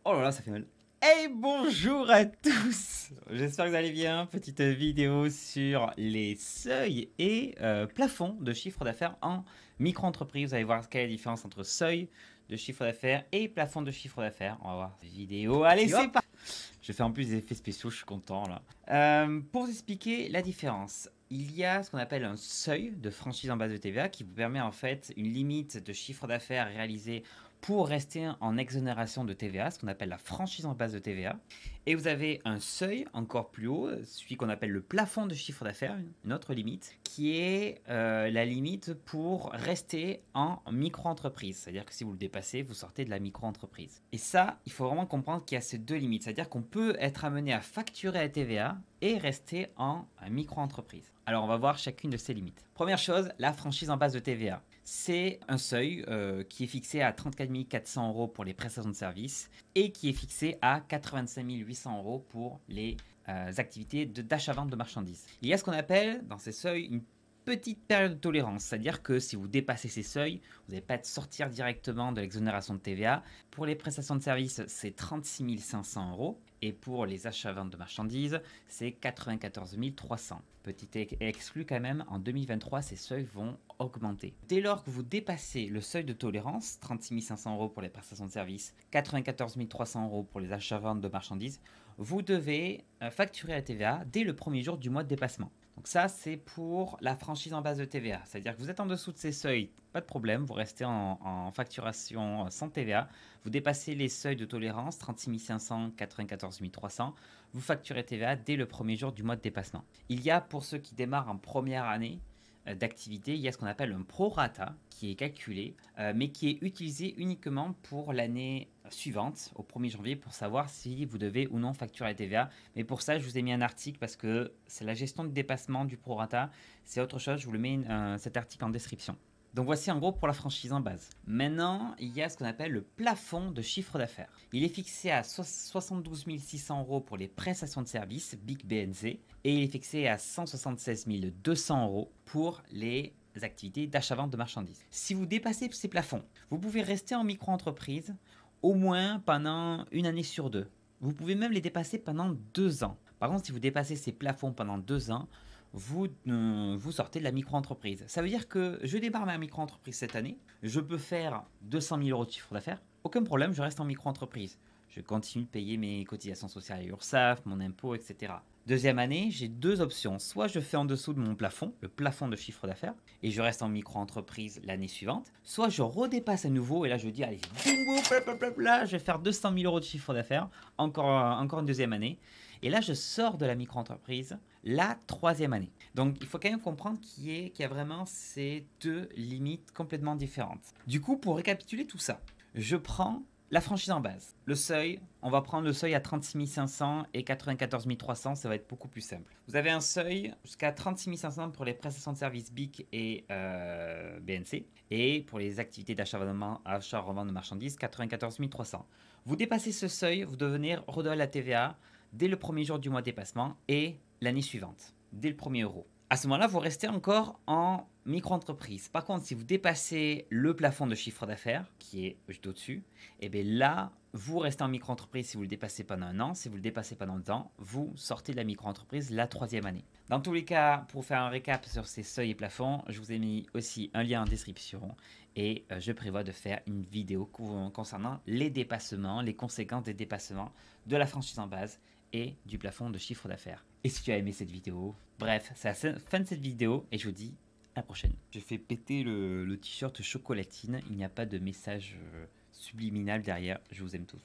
Oh là là, ça fait mal. Hey, bonjour à tous. J'espère que vous allez bien. Petite vidéo sur les seuils et plafonds de chiffre d'affaires en micro-entreprise. Vous allez voir quelle est la différence entre seuil de chiffre d'affaires et plafond de chiffre d'affaires. On va voir cette vidéo. Allez, c'est parti. Je fais en plus des effets spéciaux, je suis content là. Pour vous expliquer la différence, il y a ce qu'on appelle un seuil de franchise en base de TVA qui vous permet en fait une limite de chiffre d'affaires réalisé pour rester en exonération de TVA, ce qu'on appelle la franchise en base de TVA. Et vous avez un seuil encore plus haut, celui qu'on appelle le plafond de chiffre d'affaires, une autre limite, qui est la limite pour rester en micro-entreprise. C'est-à-dire que si vous le dépassez, vous sortez de la micro-entreprise. Et ça, il faut vraiment comprendre qu'il y a ces deux limites. C'est-à-dire qu'on peut être amené à facturer la TVA et rester en micro-entreprise. Alors on va voir chacune de ces limites. Première chose, la franchise en base de TVA. C'est un seuil qui est fixé à 34 400 € pour les prestations de services et qui est fixé à 85 800 € pour les activités d'achat-vente de marchandises. Il y a ce qu'on appelle dans ces seuils une petite période de tolérance, c'est-à-dire que si vous dépassez ces seuils, vous n'allez pas sortir directement de l'exonération de TVA. Pour les prestations de services, c'est 36 500 € et pour les achats-ventes de marchandises, c'est 94 300. Petit exclu quand même, en 2023, ces seuils vont augmenter. Dès lors que vous dépassez le seuil de tolérance, 36 500 € pour les prestations de services, 94 300 € pour les achats-ventes de marchandises, vous devez facturer la TVA dès le premier jour du mois de dépassement. Donc ça, c'est pour la franchise en base de TVA. C'est-à-dire que vous êtes en dessous de ces seuils, pas de problème, vous restez en facturation sans TVA. Vous dépassez les seuils de tolérance, 36 500, 94 300. Vous facturez TVA dès le premier jour du mois de dépassement. Il y a, pour ceux qui démarrent en première année d'activité, il y a ce qu'on appelle un prorata qui est calculé, mais qui est utilisé uniquement pour l'année suivante, au 1er janvier, pour savoir si vous devez ou non facturer la TVA. Mais pour ça, je vous ai mis un article parce que c'est la gestion de dépassement du prorata. C'est autre chose, je vous le mets cet article en description. Donc voici en gros pour la franchise en base. Maintenant, il y a ce qu'on appelle le plafond de chiffre d'affaires. Il est fixé à 72 600 € pour les prestations de services, BIC BNC, et il est fixé à 176 200 € pour les activités d'achat-vente de marchandises. Si vous dépassez ces plafonds, vous pouvez rester en micro-entreprise au moins pendant une année sur deux. Vous pouvez même les dépasser pendant 2 ans. Par contre, si vous dépassez ces plafonds pendant 2 ans, vous sortez de la micro-entreprise. Ça veut dire que je démarre ma micro-entreprise cette année, je peux faire 200 000 € de chiffre d'affaires, aucun problème, je reste en micro-entreprise. Je continue de payer mes cotisations sociales à l'URSSAF, mon impôt, etc. Deuxième année, j'ai deux options. Soit je fais en dessous de mon plafond, le plafond de chiffre d'affaires, et je reste en micro-entreprise l'année suivante. Soit je redépasse à nouveau, et là je dis, allez, bingo, je vais faire 200 000 € de chiffre d'affaires, encore une deuxième année. Et là, je sors de la micro-entreprise la troisième année. Donc, il faut quand même comprendre qu'il y a vraiment ces deux limites complètement différentes. Du coup, pour récapituler tout ça, je prends la franchise en base. Le seuil, on va prendre le seuil à 36 500 et 94 300, ça va être beaucoup plus simple. Vous avez un seuil jusqu'à 36 500 pour les prestations de services BIC et BNC, et pour les activités d'achat-revente de marchandises, 94 300. Vous dépassez ce seuil, vous devenez redevable à la TVA dès le premier jour du mois de dépassement et l'année suivante, dès le premier euro. À ce moment-là, vous restez encore en micro-entreprise. Par contre, si vous dépassez le plafond de chiffre d'affaires, qui est juste au-dessus, et bien là, vous restez en micro-entreprise si vous le dépassez pendant un an. Si vous le dépassez pendant 2 ans, vous sortez de la micro-entreprise la troisième année. Dans tous les cas, pour faire un récap sur ces seuils et plafonds, je vous ai mis aussi un lien en description et je prévois de faire une vidéo concernant les dépassements, les conséquences des dépassements de la franchise en base et du plafond de chiffre d'affaires. Et si tu as aimé cette vidéo, bref, c'est la fin de cette vidéo et je vous dis à la prochaine. J'ai fait péter le t-shirt chocolatine, il n'y a pas de message subliminal derrière, je vous aime tous.